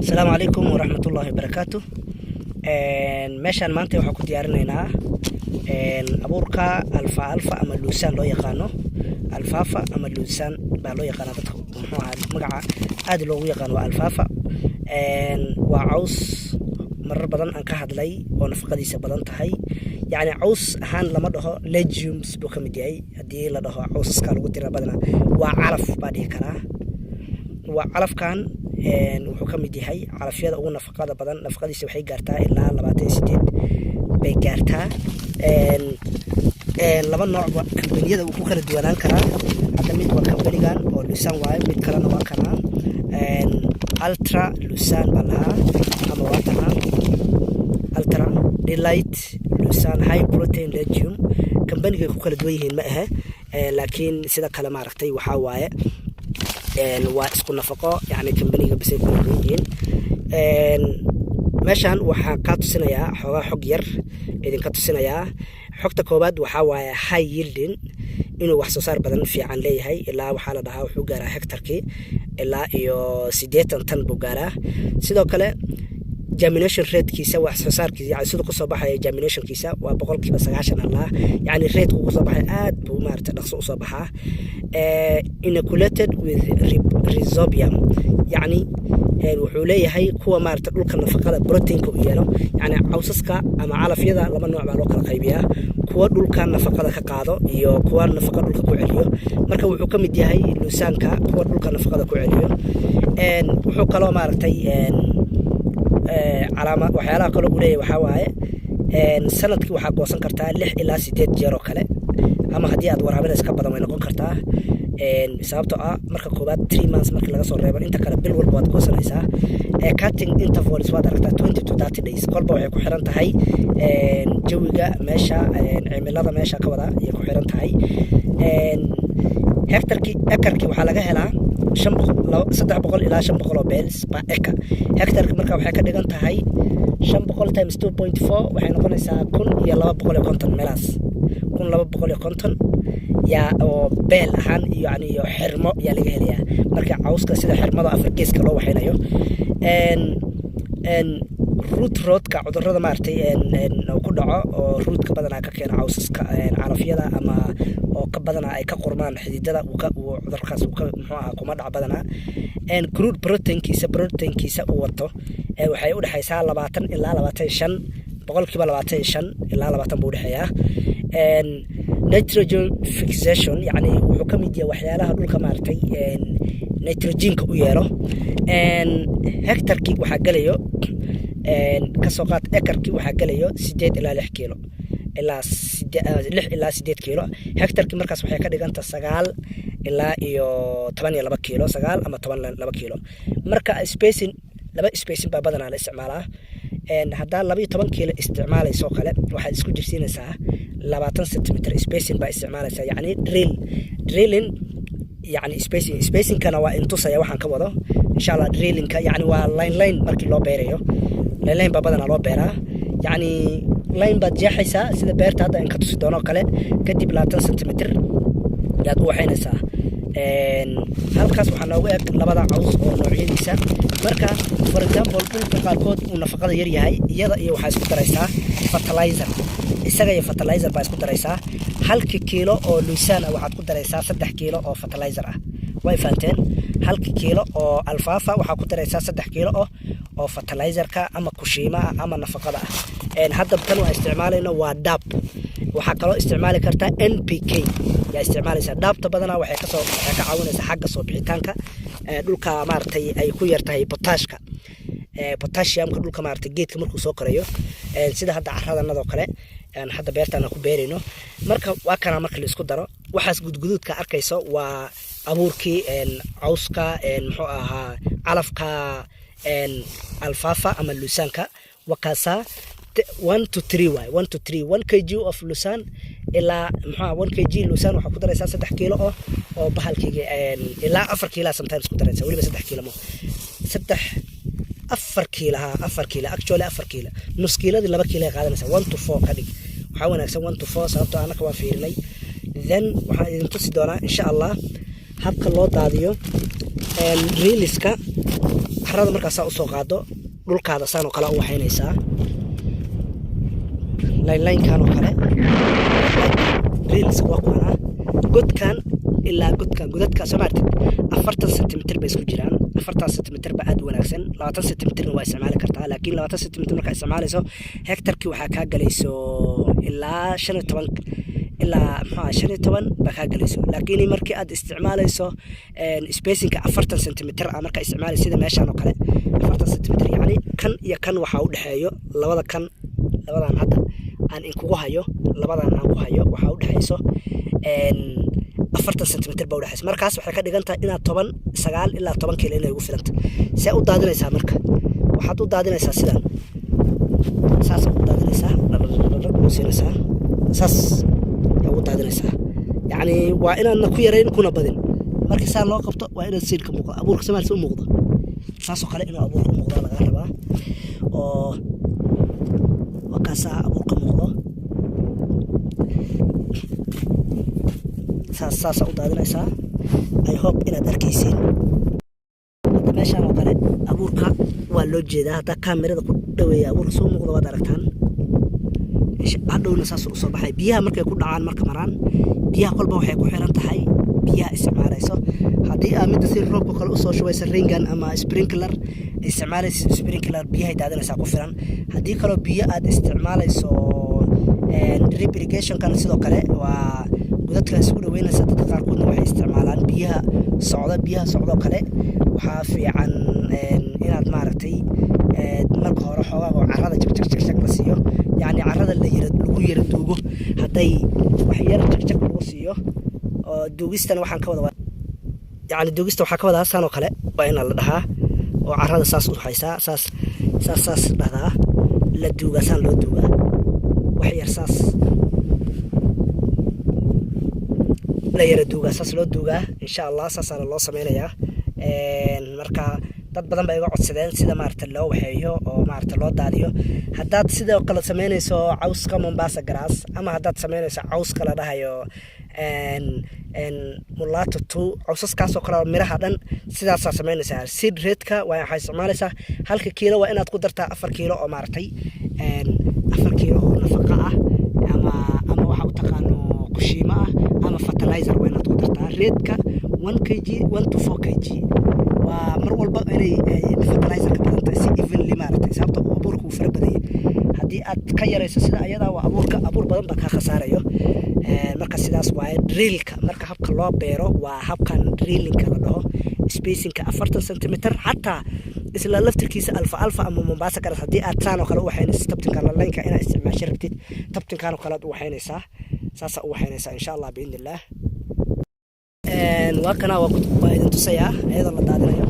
السلام عليكم ورحمة الله وبركاته. meeshaan maanta waxaan ku diyaarinaynaa abuurka alfalfa ama luusan loo yaqaano alfalfa ama luusan baa loo yaqaanaa dadka muxuu ahaa magaca aad loogu yaqaano waa alfalfa. waa caws marar badan aan ka hadlay oo nafaqadiisa badan tahay, yacni caws ahaan lama dhaho legumes buu ka mid yahay. haddii la dhaho cawsaska lagu tira badana waa calaf baa dhihi karaa. waa calafkan wuxuu ka mid yahay calafyada ugu nafaqada badan. nafaqadiisa waxay gaartaa ilaa 28 bay gaartaa. laba nooc kambaniyada uu ku kala duwanaan karaa. hadda mid waa kambanigan oo luusan waaye, mid kalena waa kanaa ultra luusan baa lahaa ama waa tanaa ultra delight luusan high protein legume. kambaniga ku kala duwan yihiin ma aha, laakiin sida kale maaragtay waxaa waaye waa isku nafaqo, yani kambaniga basay ku yihiin. meeshan waxaa ka tusinayaa xoogaa xog yar idinka tusinayaa. xogta koobaad waxaa waaye high yielding, inuu wax soo saar badan fiican leeyahay. ilaa waxaa la dhahaa wuxuu gaaraa hektarkii ilaa iyo 80 tan buu gaaraa. sidoo kale germination ratekiisa wax soo saarkiisa, yani sidoo kusoo baxaya germinationkiisa waa 90% allah, yani rate uu kusoo baxay aad buu maaragtay dhaqso usoo baxaa. inoculated with rhizobium, yani wuxuu leeyahay kuwa maaragtay dhulka nafaqada proteinka u yeelo. yani cawsaska ama calafyada laba nooc baa loo kala qaybiyaa, kuwa dhulka nafaqada ka qaado iyo kuwa nafaqa dhulka ku celiyo. marka wuxuu ka mid yahay luusanka kuwa dhulka nafaqada ku celiyo. wuxuu kaloo maaragtay calaamad waxyaalaha kale uu leeyahay waxaa waaye sanadkii waxaa goosan kartaa 6 ilaa 8 jeer oo kale, ama haddii aad waraabinaysa ka badan way noqon kartaa. sababtoo ah marka koobaad 3 months markii laga soo reebo, inta kale bil walba waad goosanaysaa. cutting intervals waad aragtaa 20 to 30 days, kolba waxay ku xiran tahay jawiga meesha, cimilada meesha ka wada ayay ku xiran tahay. ekarkii waxaa laga helaa 300 ilaa 500 oo beels per acre. hektarka marka waxay ka dhigan tahay 500 times 2.4 waxay noqonaysaa 1250 meelaas. 1250 yaa oo beel ahaan yani iyo xirmo yaa laga helayaa. marka cawska sida xirmada afar geeska loo waxaynayo. root rotka cudurrada maaragtay ku dhaco oo rootka badanaa ka keena cawsaska calafyada, ama oo ka badanaa ay ka qurmaan xididada cudurkaas muxuu ahaa kuma dhaca badanaa. crude proteinkiisa uu wato waxay u dhexaysaa 20 ilaa 25 boqolkiiba 25 ilaa 20 buu dhexeeyaa. nitrogen fixation, yani wuxuu ka mid yahay waxyaalaha dhulka maaragtay nitrogenka u yeelo. hektarkii waxaa gelayo kasoo qaad ekarkii waxaa gelayo 8 ilaa 6 kiilo ilaa 6 ilaa 8 kiilo. hektarkii markaas waxay ka dhiganta 9 ilaa iyo 12 kiilo, 9 ama 12 kiilo. marka spacing laba spacing baa badanaa la isticmaalaa. haddaa 12 kiilo isticmaalayso kale waxaad isku jirsiinaysaa 20 centimeter spacing baa isticmaalaysaa, yani drilling yani spacingkana waa intusaya waxaan ka wado insha Allah. drillingka yani waa line markii loo beerayo, line baa badanaa loo beeraa. yani line baad jeexaysaa sida beerta hadda in ka tusi doono kale, kadib 20 centimeter yaad u waxaynaysaa. halkaas waxaa noogu eg labada caws oo noocyadiisa. marka for example dhulka qaarkood uu nafaqada yar yahay, iyada iyo waxaa isku daraysaa fertilizer. isaga iyo fertilizer baa isku daraysaa. 1 kiilo oo luusan ah waxaad ku daraysaa 3 kiilo oo fertilizer ah. way fahanteen? 1 kiilo oo alfalfa waxaa ku daraysaa 3 kiilo oo fertilizerka ama kushiima ama nafaqada ah. hadda tan waa isticmaalayno waa DAP. waxaa kaloo isticmaali kartaa NPK yaa isticmaalaysaa. DAPta badanaa waxay ka caawinaysaa xagga soo bixitaanka dhulka maaragtay ay ku yartahay potashka, potassiumka dhulka maaragtay geedka markuu soo korayo, sida hadda carradanadoo kale hadda beertaan ku beerayno. marka waa kana marka la isku daro waxaas gudguduudka arkayso waa abuurkii cawska muxuu ahaa calafka alfalfa ama luusanka. wakaasa 1 to 3 waay, 1 to 3 1 kg of luusan ilaa muxuu 1 kg luusan waxaa ku daraysaa 3 kiilo oo bahalkiga ilaa 4 kiilo sometimes ku daraysaa, waliba 3 kiilo 4 kiilo actually 4 kiilo nus kiiladii 2 kiilo ay qaadanaysaa. 1 to 4 ka dhig, waxaa wanaagsan 1 to 4 sababtoo anaka waan fiirinay. then waxaan idin tusi doonaa insha Allah habka loo daadiyo reeliska carrada markaas u soo qaado dhulkaada saan oo kale u waxaynaysaa line kan oo kale reels waa kuwana godkan ilaa godadka soo maartid 40 sentimitir bay isku jiraan 40 sentimitir ba aad wanaagsan 20 sentimitir waa isticmaali kartaa laakiin 20 sentimitir marka isticmaalayso hektarkii waxa ka galayso ilaa 15 ilaa 15 ba ka galayso laakiin markii aad isticmaalayso spacingka 40 sentimitir marka isticmaalayso sida meeshan oo kale 40 sentimitir yani kan iyo kan waxa u dhaxeeyo labadan hadda aan kugu hayo labadan aan ku hayo waxa u dhaxayso 40 sentimitir baa u dhaxayso markaas waxay ka dhigantaa inaad 9 ilaa 10 kiilo inay ugu filanta si u daadinaysaa marka waxaad u daadinaysaa sidan saas u daadinaysaa siinaysaa saas u daadinaysaa yani waa inaad ku yareyn kuna badin markii saa loo qabto waa inaad siilka muuqdo abuurka Soomaaliya u muuqdo saas oo kale inuu abuurka u muuqdo laga rabaa oo wakaasa abuurka muuqdo saas u daadinaysaa I hope inaad arkaysiin meeshaan oo kale abuurka waa loo jeedaa hadda kaamirada ku dhaweeya abuurka soo muuqdo waad aragtaan hadhowna saas u soo baxay biyaha markay ku dhacaan marka maraan biyaha kolba waxay ku xiran tahay biyaha isticmaalayso haddii aad mid si roobka kale u soo shubaysa ringan ama sprinkler isticmaalayso sprinkler biyaha daadinaysa ku filan haddii kale biyo aad isticmaalayso drip irrigation kan sidoo kale waa godadka isku dhaweynaysa dadka qaarkoodna waxay isticmaalaan biyaha socdo kale waxa fiican inaad maaragtay marka hore xoogaa carrada jag la siiyo yani carrada lagu yara duugo haday wax yar jag lagu siiyo oo duugistana waxaan ka wada yani duugista waxa ka wada saan oo kale waa in la dhahaa oo carrada saas u haysaa saas dhadaa la duuga saan loo duuga wax yar saas la yara duuga saas loo duuga insha Allah saasana loo sameeyaa marka dad badan bay iga codsadeen sida maarta loo waxeeyo oo maarta loo daadiyo hadaad sidoo kale sameynayso cawska Mombasa grass ama hadaad sameynayso cawska la dhahayo mulato 2 cawsaskaas oo kale miraha dhan sidaas sameynaysaa seed rate-ka waxay isticmaalaysaa halka kiilo waa inaad ku dartaa 4 kiilo oo maartay 4 kiilo oo nafaqo ah ama waxa u taqaano kushiima ah ama fertilizer waa inaad ku dartaa rate-ka 1 kg 1 to 4 kg waa mar walba inay fertilizer ka badan tahay si evenly maartay sababta abuurku fara badan haddii aad ka yarayso sida ayada waa abuur badan ba ka khasaarayo marka sidaas waa drillka marka habka loo beero waa habkan drillingka la dhaho spacingka 40 centimeter hatta isla laftirkiisa alfa ama Mombasa garas haddii aad taan oo kale u waxaynayso tabtinka la laynka inaad isticmaasho rabtid tabtinkan oo kale u waxaynaysaa saas u waxaynaysaa insha Allah biidnillah waa kana waa idin tusayaa iyadoo la daadinayo